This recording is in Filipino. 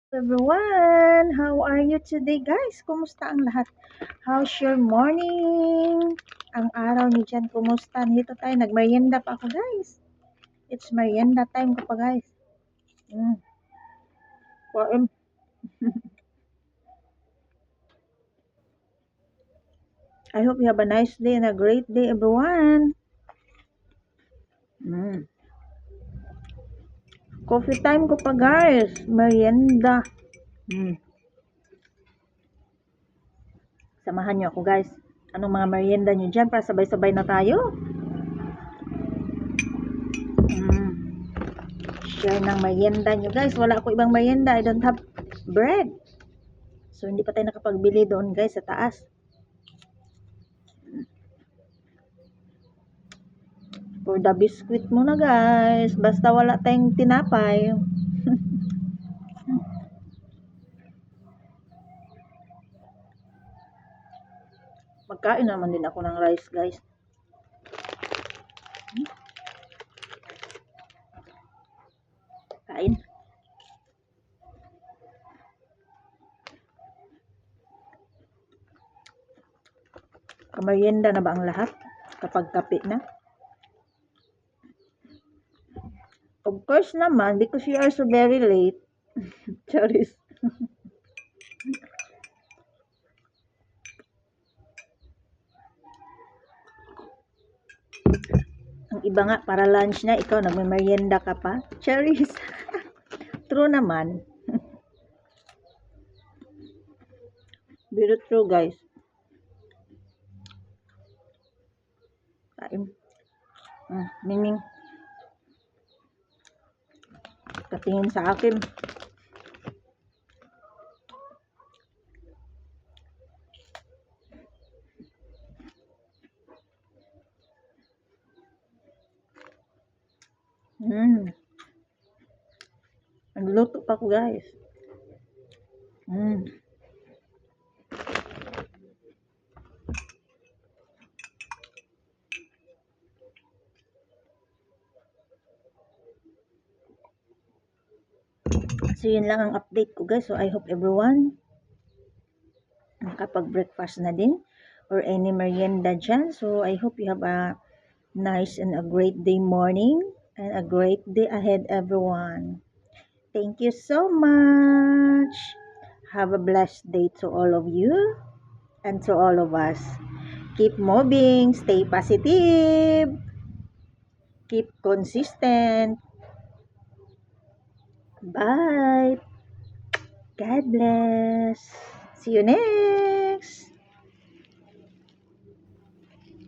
Everyone, how are you today guys? Kumusta ang lahat? How's your morning? Ang araw ni Jan, kumusta? Dito tayo, nagmerienda pa ako guys. It's merienda time ko pa guys. Mm. For- I hope you have a nice day and a great day everyone. Mm. Coffee time ko pa guys. Merienda. Mm. Samahan niyo ako guys. Anong mga merienda niyo dyan para sabay-sabay na tayo? Mm. Share ng merienda nyo guys. Wala ako ibang merienda. I don't have bread. So, hindi pa tayo nakapagbili doon guys sa taas. For the biscuit muna guys. Basta wala tayong tinapay. Magkain naman din ako ng rice guys. Kain. Kamerienda na ba ang lahat? Kapag kape na? Of course naman, because you are so very late. Charis. Ang iba nga, para lunch na, ikaw nagme-merienda ka pa. Charis. True naman. Very true guys. Kain. Miming. Katingin sa akin. Nagluto pa ako guys. So, yun lang ang update ko guys. So, I hope everyone nakapag-breakfast na din or any merienda dyan. So, I hope you have a nice and a great day morning and a great day ahead everyone. Thank you so much. Have a blessed day to all of you and to all of us. Keep moving, stay positive, keep consistent. Bye. God bless. See you next.